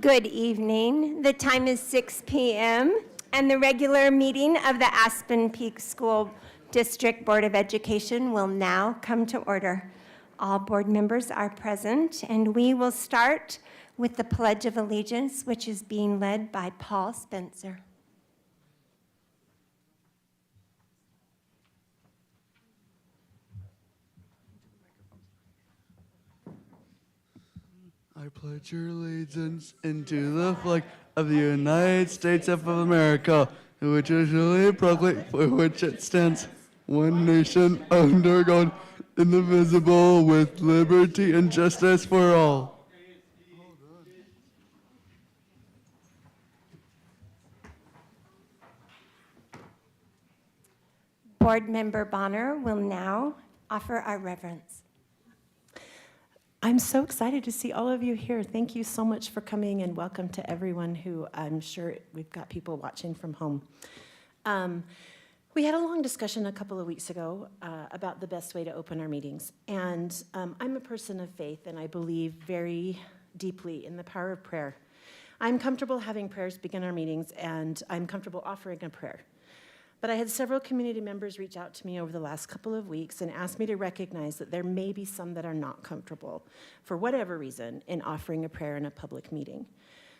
Good evening. The time is 6 p.m. and the regular meeting of the Aspen Peak School District Board of Education will now come to order. All board members are present, and we will start with the Pledge of Allegiance, which is being led by Paul Spencer. I pledge your allegiance into the flag of the United States of America, which is duly proclaimed, for which it stands, one nation under God, indivisible, with liberty and justice for all. Board Member Bonner will now offer our reverence. I'm so excited to see all of you here. Thank you so much for coming, and welcome to everyone who I'm sure we've got people watching from home. We had a long discussion a couple of weeks ago about the best way to open our meetings. And I'm a person of faith, and I believe very deeply in the power of prayer. I'm comfortable having prayers begin our meetings, and I'm comfortable offering a prayer. But I had several community members reach out to me over the last couple of weeks and ask me to recognize that there may be some that are not comfortable, for whatever reason, in offering a prayer in a public meeting.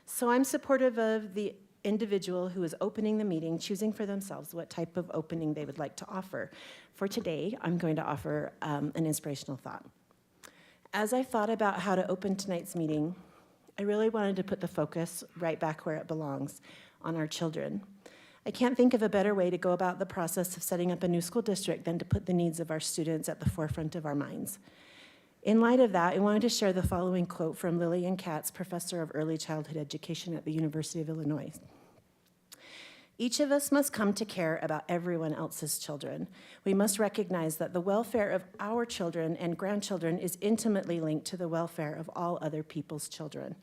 So I'm supportive of the individual who is opening the meeting, choosing for themselves what type of opening they would like to offer. For today, I'm going to offer an inspirational thought. As I thought about how to open tonight's meeting, I really wanted to put the focus right back where it belongs, on our children. I can't think of a better way to go about the process of setting up a new school district than to put the needs of our students at the forefront of our minds. In light of that, I wanted to share the following quote from Lillian Katz, professor of early childhood education at the University of Illinois. Each of us must come to care about everyone else's children. We must recognize that the welfare of our children and grandchildren is intimately linked to the welfare of all other people's children.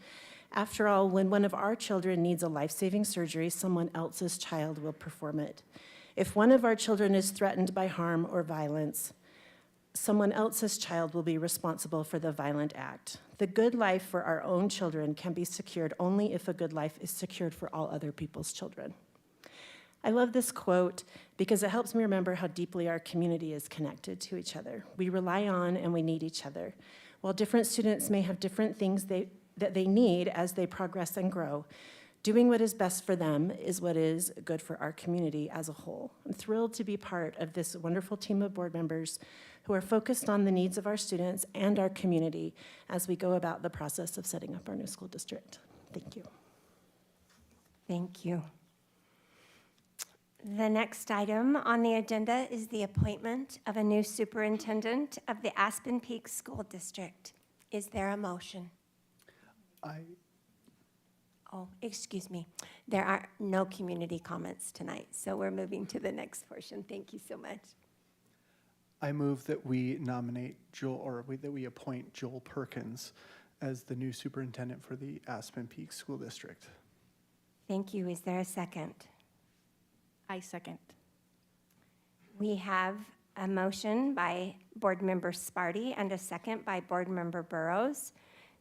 After all, when one of our children needs a life-saving surgery, someone else's child will perform it. If one of our children is threatened by harm or violence, someone else's child will be responsible for the violent act. The good life for our own children can be secured only if a good life is secured for all other people's children. I love this quote because it helps me remember how deeply our community is connected to each other. We rely on and we need each other. While different students may have different things that they need as they progress and grow, doing what is best for them is what is good for our community as a whole. I'm thrilled to be part of this wonderful team of board members who are focused on the needs of our students and our community as we go about the process of setting up our new school district. Thank you. Thank you. The next item on the agenda is the appointment of a new superintendent of the Aspen Peak School District. Is there a motion? Oh, excuse me. There are no community comments tonight, so we're moving to the next portion. Thank you so much. I move that we nominate that we appoint Joel Perkins as the new superintendent for the Aspen Peak School District. Thank you. Is there a second? I second. We have a motion by Board Member Sparty and a second by Board Member Burrows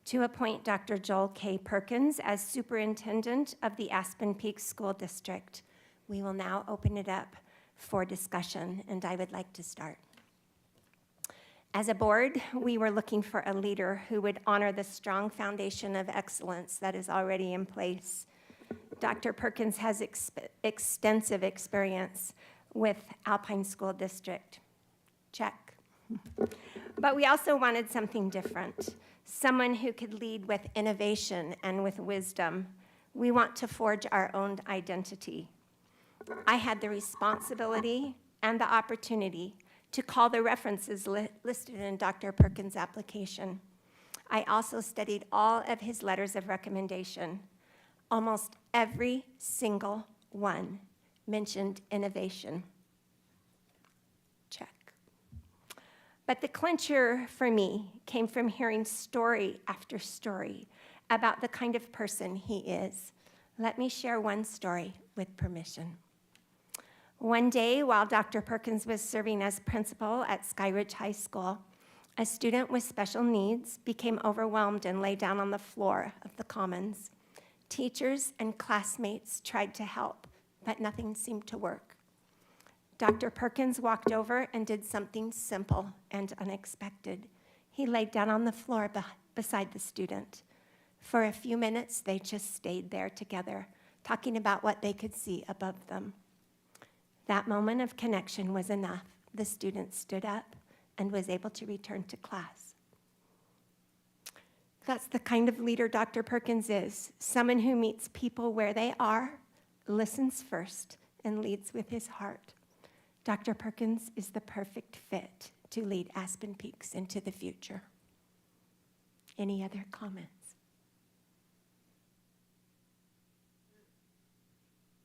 to appoint Dr. Joel K. Perkins as superintendent of the Aspen Peak School District. We will now open it up for discussion, and I would like to start. As a board, we were looking for a leader who would honor the strong foundation of excellence that is already in place. Dr. Perkins has extensive experience with Alpine School District. Check. But we also wanted something different, someone who could lead with innovation and with wisdom. We want to forge our own identity. I had the responsibility and the opportunity to call the references listed in Dr. Perkins' application. I also studied all of his letters of recommendation. Almost every single one mentioned innovation. Check. But the clincher for me came from hearing story after story about the kind of person he is. Let me share one story with permission. One day, while Dr. Perkins was serving as principal at Skyridge High School, a student with special needs became overwhelmed and lay down on the floor of the commons. Teachers and classmates tried to help, but nothing seemed to work. Dr. Perkins walked over and did something simple and unexpected. He laid down on the floor beside the student. For a few minutes, they just stayed there together, talking about what they could see above them. That moment of connection was enough. The student stood up and was able to return to class. That's the kind of leader Dr. Perkins is, someone who meets people where they are, listens first, and leads with his heart. Dr. Perkins is the perfect fit to lead Aspen Peaks into the future. Any other comments?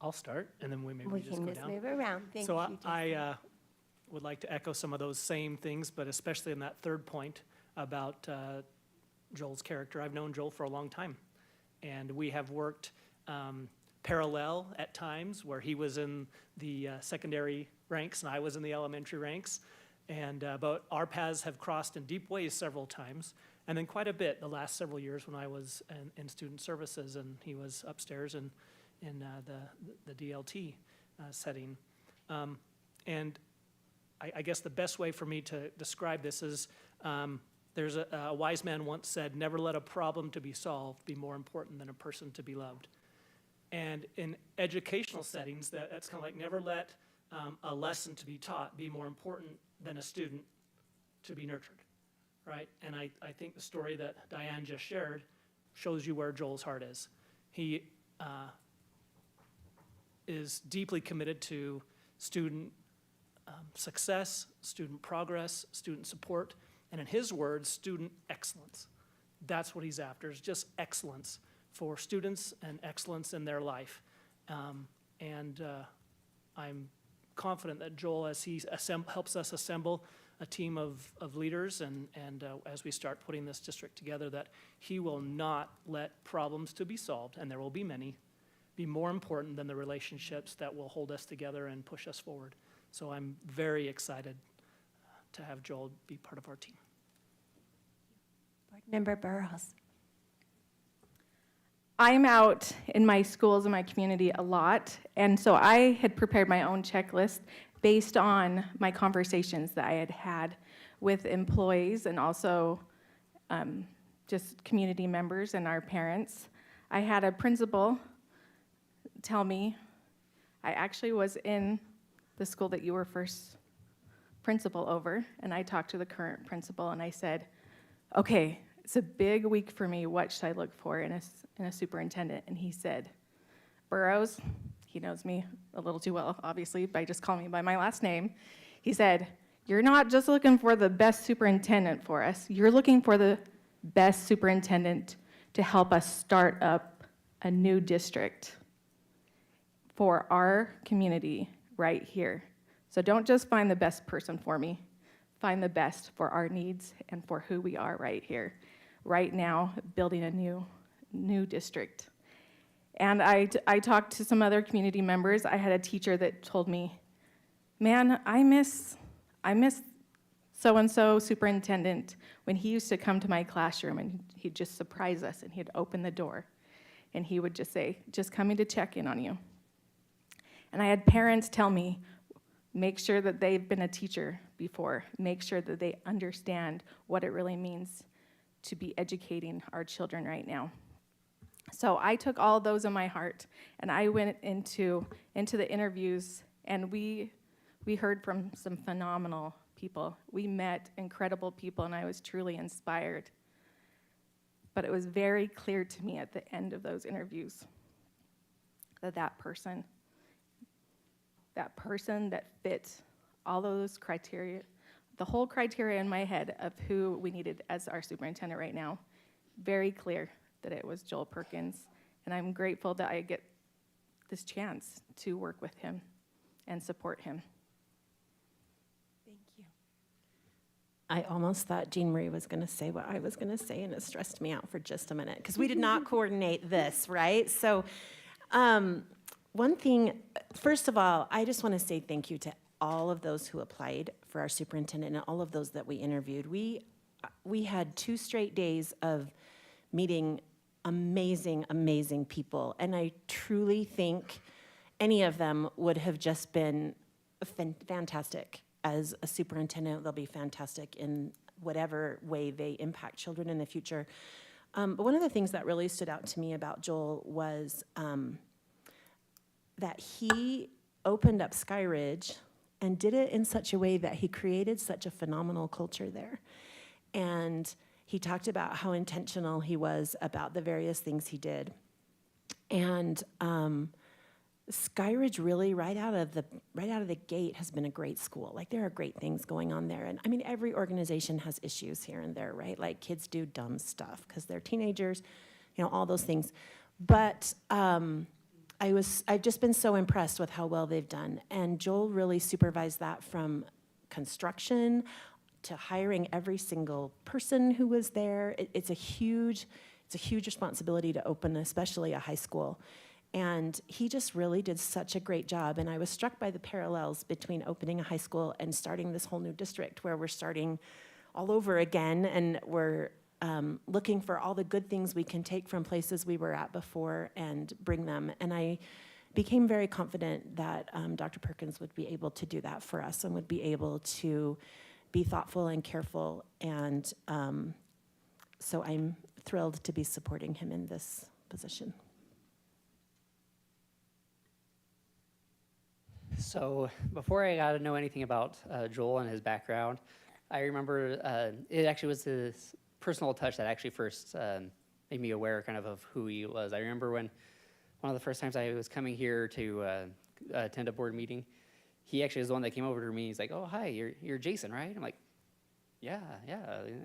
I'll start, and then we We just can go just down. move around. Thank So you. Jason. I would like to echo some of those same things, but especially in that third point about Joel's character. I've known Joel for a long time, and we have worked parallel at times where he was in the secondary ranks and I was in the elementary ranks, and but our paths have crossed in deep ways several times, and then quite a bit the last several years when I was in student services and he was upstairs in the DLT setting. And I guess the best way for me to describe this is there's a wise man once said, "Never let a problem to be solved be more important than a person to be loved." And in educational settings, that's kind of like never let a lesson to be taught be more important than a student to be nurtured, right? And I think the story that Diane just shared shows you where Joel's heart is. He is deeply committed to student success, student progress, student support, and in his words, student excellence. That's what he's after, is just excellence for students and excellence in their life. I'm confident that Joel, as he helps us assemble a team of leaders and as we start putting this district together, that he will not let problems to be solved, and there will be many, be more important than the relationships that will hold us together and push us forward. So I'm very excited to have Joel be part of our team. Board Member Burrows. I'm out in my schools and my community a lot, and so I had prepared my own checklist based on my conversations that I had had with employees and also just community members and our parents. I had a principal tell me, I actually was in the school that you were first principal over, and I talked to the current principal and I said, okay, it's a big week for me. What should I look for in a superintendent? And he said, Burrows, he knows me a little too well, obviously, by just calling me by my last name. He said, you're not just looking for the best superintendent for us. You're looking for the best superintendent to help us start up a new district for our community right here. So don't just find the best person for me. Find the best for our needs and for who we are right here, right now, building a new district. And I talked to some other community members. I had a teacher that told me, man, I miss so-and-so superintendent when he used to come to my classroom and he'd just surprise us and he'd open the door and he would just say, just coming to check in on you. And I had parents tell me, make sure that they've been a teacher before. Make sure that they understand what it really means to be educating our children right now. So I took all those in my heart, and I went into the interviews, and we heard from some phenomenal people. We met incredible people, and I was truly inspired. But it was very clear to me at the end of those interviews that person that fit all those criteria, the whole criteria in my head of who we needed as our superintendent right now, very clear that it was Joel Perkins. And I'm grateful that I get this chance to work with him and support him. Thank you. I almost thought Jean Marie was going to say what I was going to say, and it stressed me out for just a minute, because we did not coordinate this, right? So one thing, first of all, I just want to say thank you to all of those who applied for our superintendent and all of those that we interviewed. We had 2 straight days of meeting amazing, amazing people. And I truly think any of them would have just been fantastic as a superintendent. They'll be fantastic in whatever way they impact children in the future. But one of the things that really stood out to me about Joel was that he opened up Sky Ridge and did it in such a way that he created such a phenomenal culture there. And he talked about how intentional he was about the various things he did. And Sky Ridge really, right out of the gate, has been a great school. Like, there are great things going on there. And I mean, every organization has issues here and there, right? Like, kids do dumb stuff because they're teenagers, you know, all those things. But I've just been so impressed with how well they've done. And Joel really supervised that from construction to hiring every single person who was there. It's a huge responsibility to open, especially a high school. And he just really did such a great job. And I was struck by the parallels between opening a high school and starting this whole new district, where we're starting all over again, and we're looking for all the good things we can take from places we were at before and bring them. And I became very confident that Dr. Perkins would be able to do that for us and would be able to be thoughtful and careful. And so I'm thrilled to be supporting him in this position. So before I got to know anything about Joel and his background, I remember it actually was his personal touch that actually first made me aware kind of who he was. I remember when one of the first times I was coming here to attend a board meeting, he actually was the one that came over to me. He's like, "Oh, hi, you're Jason, right?" I'm like, yeah.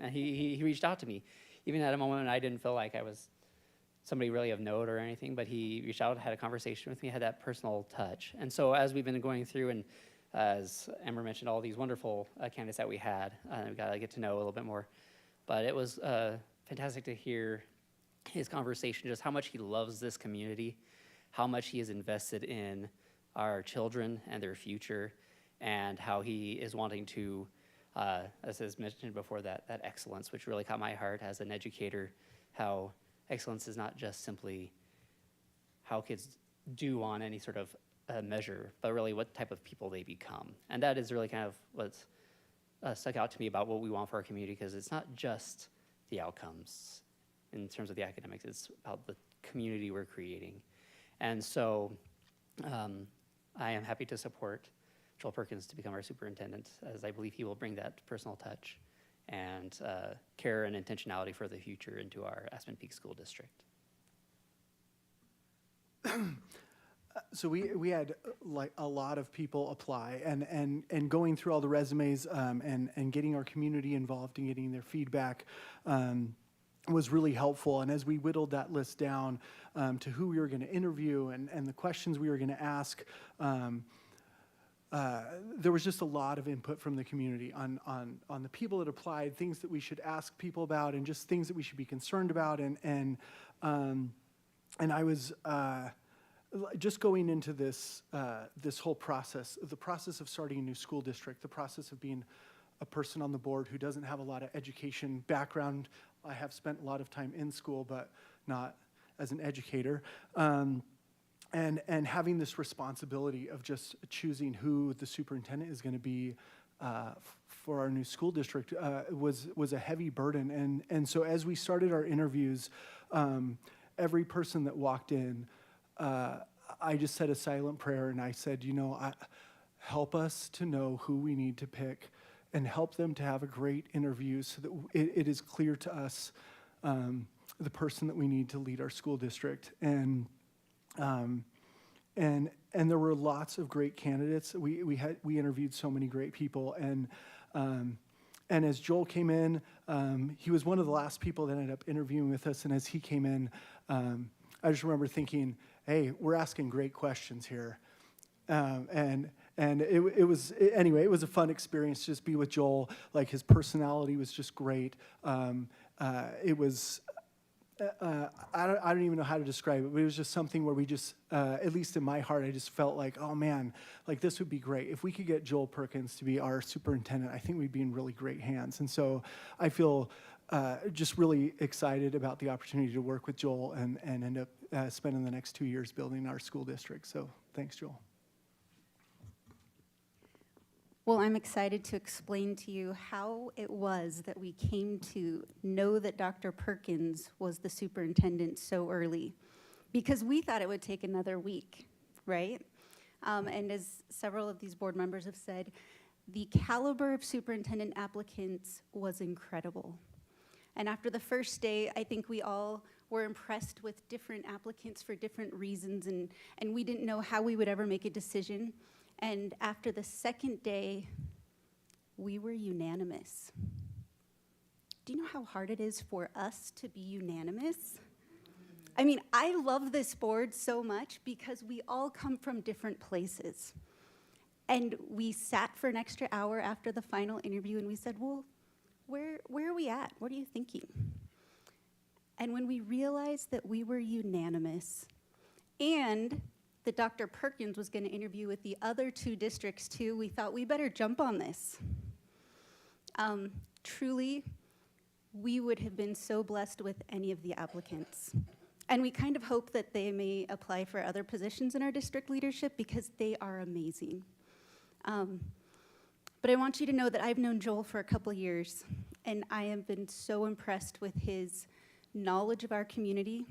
And he reached out to me. Even at a moment when I didn't feel like I was somebody really of note or anything, but he reached out, had a conversation with me, had that personal touch. And so as we've been going through, and as Amber mentioned, all these wonderful candidates that we had, we got to get to know a little bit more. But it was fantastic to hear his conversation, just how much he loves this community, how much he is invested in our children and their future, and how he is wanting to, as is mentioned before, that excellence, which really caught my heart as an educator, how excellence is not just simply how kids do on any sort of measure, but really what type of people they become. And that is really kind of what's stuck out to me about what we want for our community, because it's not just the outcomes in terms of the academics, it's about the community we're creating. And so I am happy to support Joel Perkins to become our superintendent, as I believe he will bring that personal touch and care and intentionality for the future into our Aspen Peak School District. So we had like a lot of people apply, and going through all the resumes and getting our community involved and getting their feedback was really helpful. And as we whittled that list down to who we were going to interview and the questions we were going to ask, there was just a lot of input from the community on the people that applied, things that we should ask people about, and just things that we should be concerned about. And I was just going into this whole process, the process of starting a new school district, the process of being a person on the board who doesn't have a lot of education background. I have spent a lot of time in school, but not as an educator. And having this responsibility of just choosing who the superintendent is going to be for our new school district was a heavy burden. And so as we started our interviews, every person that walked in, I just said a silent prayer, and I said, help us to know who we need to pick, and help them to have a great interview so that it is clear to us the person that we need to lead our school district. And there were lots of great candidates. We interviewed so many great people, and as Joel came in, he was one of the last people that ended up interviewing with us. And as he came in, I just remember thinking, "Hey, we're asking great questions here," and it was anyway. It was a fun experience to just be with Joel. Like, his personality was just great. It was I don't even know how to describe it, but it was just something where we just, at least in my heart, I just felt like, oh man, like this would be great. If we could get Joel Perkins to be our superintendent, I think we'd be in really great hands. And so I feel just really excited about the opportunity to work with Joel and end up spending the next 2 years building our school district. So thanks, Joel. Well, I'm excited to explain to you how it was that we came to know that Dr. Perkins was the superintendent so early, because we thought it would take another week, right? And as several of these board members have said, the caliber of superintendent applicants was incredible. And after the first day, I think we all were impressed with different applicants for different reasons, and we didn't know how we would ever make a decision. And after the second day, we were unanimous. Do you know how hard it is for us to be unanimous? I mean, I love this board so much because we all come from different places. And we sat for an extra hour after the final interview and we said, well, where are we at? What are you thinking? And when we realized that we were unanimous and that Dr. Perkins was going to interview with the other 2 districts too, we thought we better jump on this. Truly, we would have been so blessed with any of the applicants. And we kind of hope that they may apply for other positions in our district leadership because they are amazing. But I want you to know that I've known Joel for a couple years, and I have been so impressed with his knowledge of our community.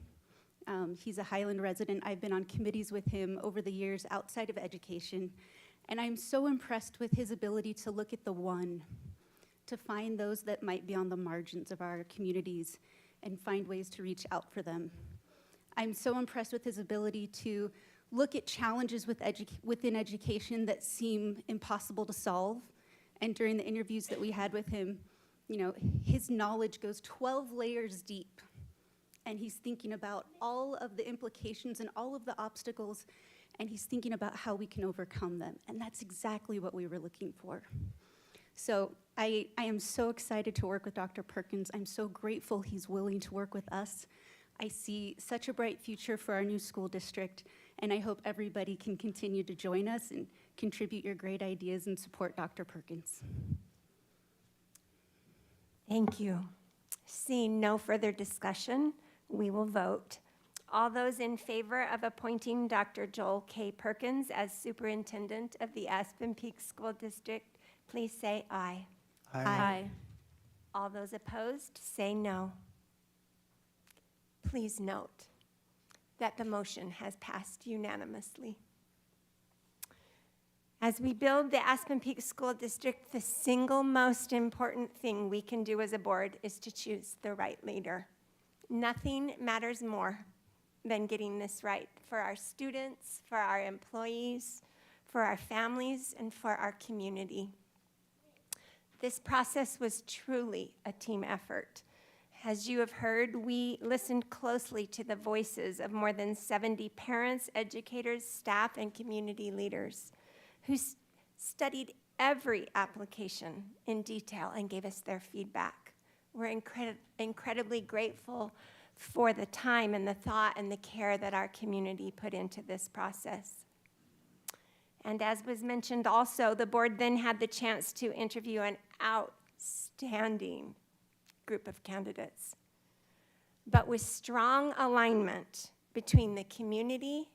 He's a Highland resident. I've been on committees with him over the years outside of education, and I'm so impressed with his ability to look at the one, to find those that might be on the margins of our communities and find ways to reach out for them. I'm so impressed with his ability to look at challenges within education that seem impossible to solve. And during the interviews that we had with him, you know, his knowledge goes 12 layers deep. And he's thinking about all of the implications and all of the obstacles, and he's thinking about how we can overcome them. And that's exactly what we were looking for. So I am so excited to work with Dr. Perkins. I'm so grateful he's willing to work with us. I see such a bright future for our new school district, and I hope everybody can continue to join us and contribute your great ideas and support Dr. Perkins. Thank you. Seeing no further discussion, we will vote. All those in favor of appointing Dr. Joel K. Perkins as superintendent of the Aspen Peak School District, please say aye. Aye. All those opposed, say no. Please note that the motion has passed unanimously. As we build the Aspen Peak School District, the single most important thing we can do as a board is to choose the right leader. Nothing matters more than getting this right for our students, for our employees, for our families, and for our community. This process was truly a team effort. As you have heard, we listened closely to the voices of more than 70 parents, educators, staff, and community leaders who studied every application in detail and gave us their feedback. We're incredibly grateful for the time and the thought and the care that our community put into this process. And as was mentioned also, the board then had the chance to interview an outstanding group of candidates. But with strong alignment between the community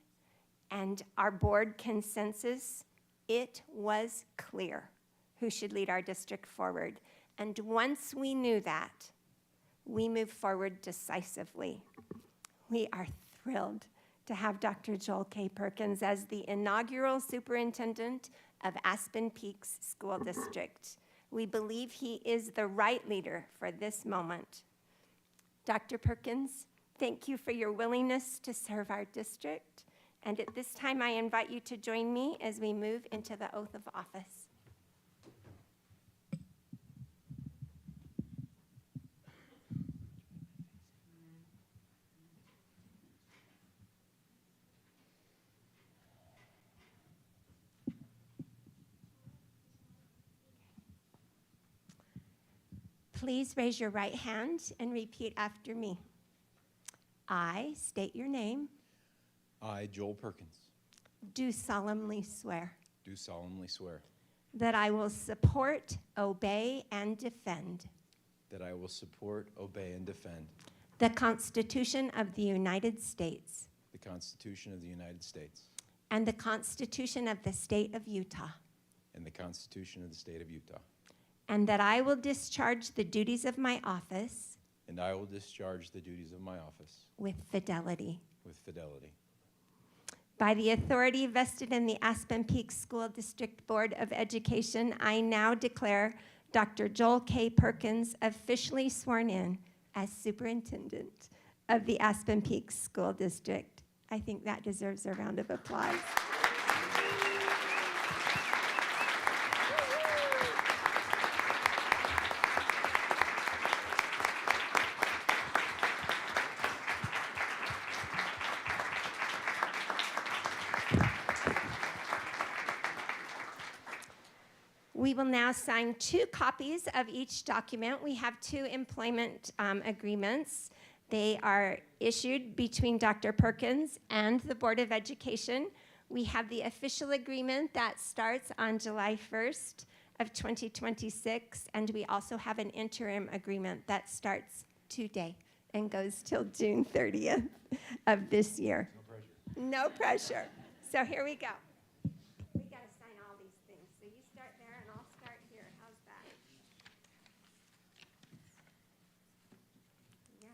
and our board consensus, it was clear who should lead our district forward. And once we knew that, we moved forward decisively. We are thrilled to have Dr. Joel K. Perkins as the inaugural superintendent of Aspen Peaks School District. We believe he is the right leader for this moment. Dr. Perkins, thank you for your willingness to serve our district. And at this time, I invite you to join me as we move into the oath of office. Please raise your right hand and repeat after me. I state your name, I, Joel Perkins, do solemnly swear do solemnly swear that I will support, obey, and defend that I will support, obey, and defend the Constitution of the United States the Constitution of the United States and the Constitution of the State of Utah, and the Constitution of the State of Utah, and that I will discharge the duties of my office and I will discharge the duties of my office with fidelity. with fidelity. By the authority vested in the Aspen Peak School District Board of Education, I now declare Dr. Joel K. Perkins officially sworn in as superintendent of the Aspen Peak School District. I think that deserves a round of applause. We will now sign 2 copies of each document. We have 2 employment agreements. They are issued between Dr. Perkins and the Board of Education. We have the official agreement that starts on July 1st of 2026, and we also have an interim agreement that starts today and goes till June 30th of this year. No pressure. No pressure. So here we go. We got to sign all these things. So you start there and I'll start here. How's that? Yeah.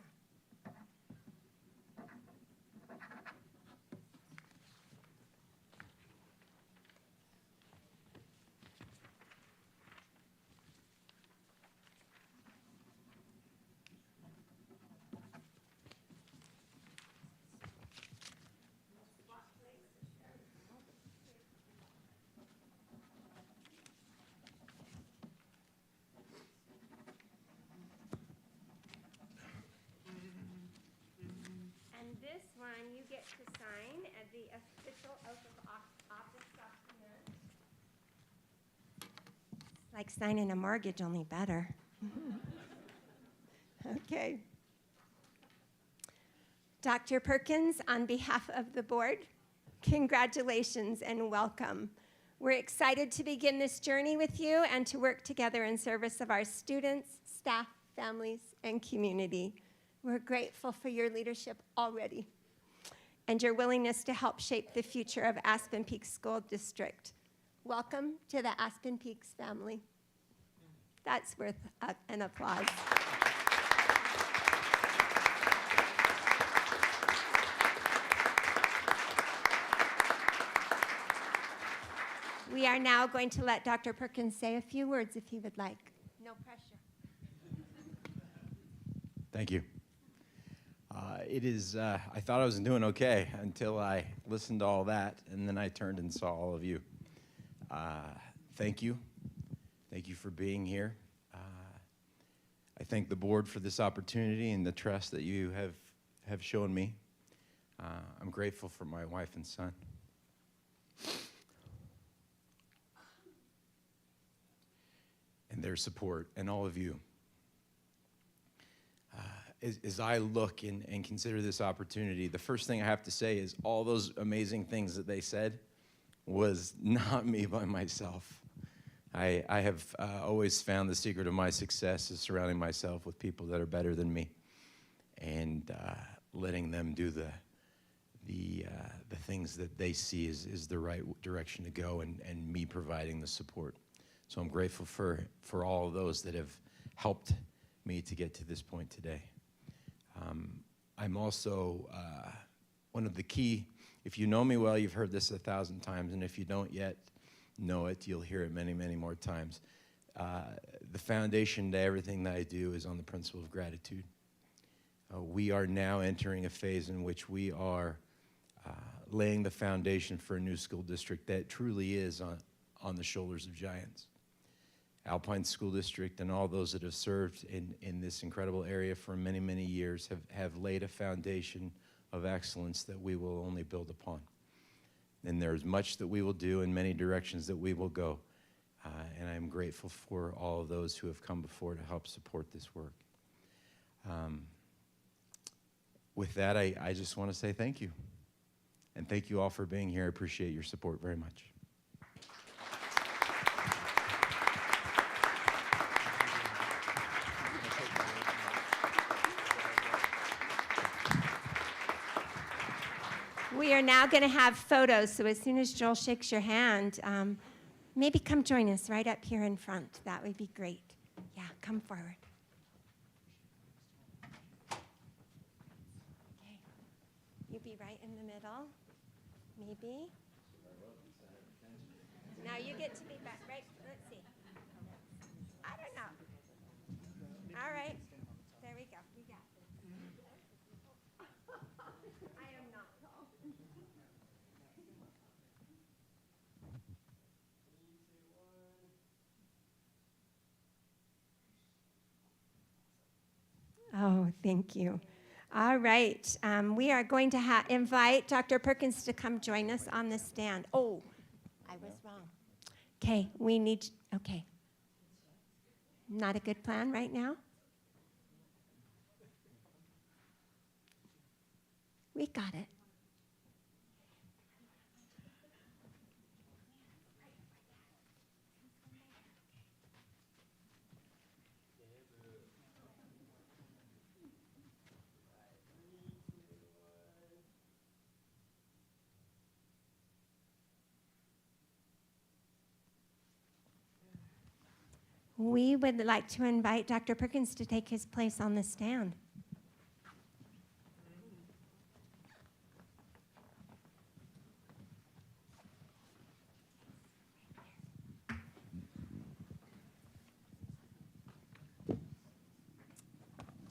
And this one you get to sign as the official oath of office document. It's like signing a mortgage, only better. Okay. Dr. Perkins, on behalf of the board, congratulations and welcome. We're excited to begin this journey with you and to work together in service of our students, staff, families, and community. We're grateful for your leadership already and your willingness to help shape the future of Aspen Peak School District. Welcome to the Aspen Peaks family. That's worth an applause. We are now going to let Dr. Perkins say a few words if he would like. No pressure. Thank you. I thought I was doing okay until I listened to all that, and then I turned and saw all of you. Thank you. Thank you for being here. I thank the board for this opportunity and the trust that you have shown me. I'm grateful for my wife and son. And their support, and all of you. As I look and consider this opportunity, the first thing I have to say is all those amazing things that they said was not me by myself. I have always found the secret of my success is surrounding myself with people that are better than me and letting them do the things that they see is the right direction to go, and me providing the support. So I'm grateful for all of those that have helped me to get to this point today. I'm also one of the key, if you know me well, you've heard this 1,000 times, and if you don't yet know it, you'll hear it many, many more times. The foundation to everything that I do is on the principle of gratitude. We are now entering a phase in which we are laying the foundation for a new school district that truly is on the shoulders of giants. Alpine School District and all those that have served in this incredible area for many, many years have laid a foundation of excellence that we will only build upon. And there's much that we will do in many directions that we will go. And I'm grateful for all of those who have come before to help support this work. with that, I just want to say thank you. And thank you all for being here. I appreciate your support very much. We are now going to have photos, so as soon as Joel shakes your hand, maybe come join us right up here in front. That would be great. Yeah, come forward. Okay. You be right in the middle, maybe. Now you get to be back, right? Let's see. I don't know. All right. There we go. We got this. I am not tall. Oh, thank you. All right. We are going to invite Dr. Perkins to come join us on the stand. Oh, I was wrong. Okay, okay. Not a good plan right now? We got it. We would like to invite Dr. Perkins to take his place on the stand.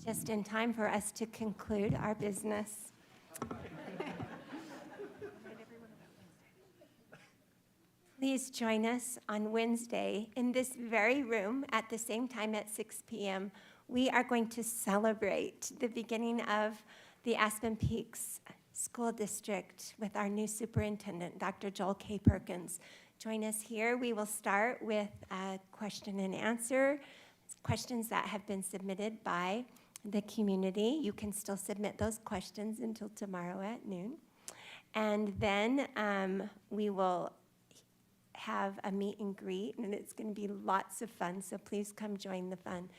Just in time for us to conclude our business. Please join us on Wednesday in this very room at the same time at 6 p.m. We are going to celebrate the beginning of the Aspen Peaks School District with our new superintendent, Dr. Joel K. Perkins. Join us here. We will start with a question and answer, questions that have been submitted by the community. You can still submit those questions until tomorrow at noon. And then we will have a meet and greet, and it's going to be lots of fun, so please come join the fun.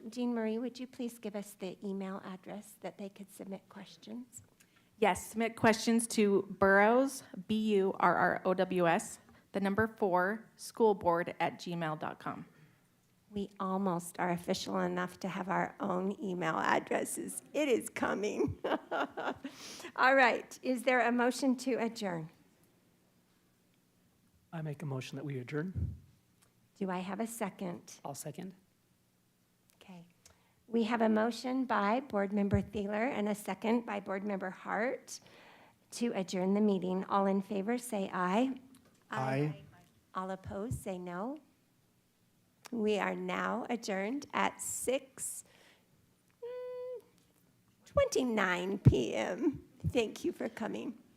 Jean Marie, would you please give us the email address that they could submit questions? Yes, submit questions to Burrows, BURROWS, 4, schoolboard@gmail.com. We almost are official enough to have our own email addresses. It is coming. All right, is there a motion to adjourn? I make a motion that we adjourn. Do I have a second? I'll second. Okay. We have a motion by Board Member Thaler and a second by Board Member Hart to adjourn the meeting. All in favor, say aye. Aye. All opposed, say no. We are now adjourned at 6:29 p.m. Thank you for coming.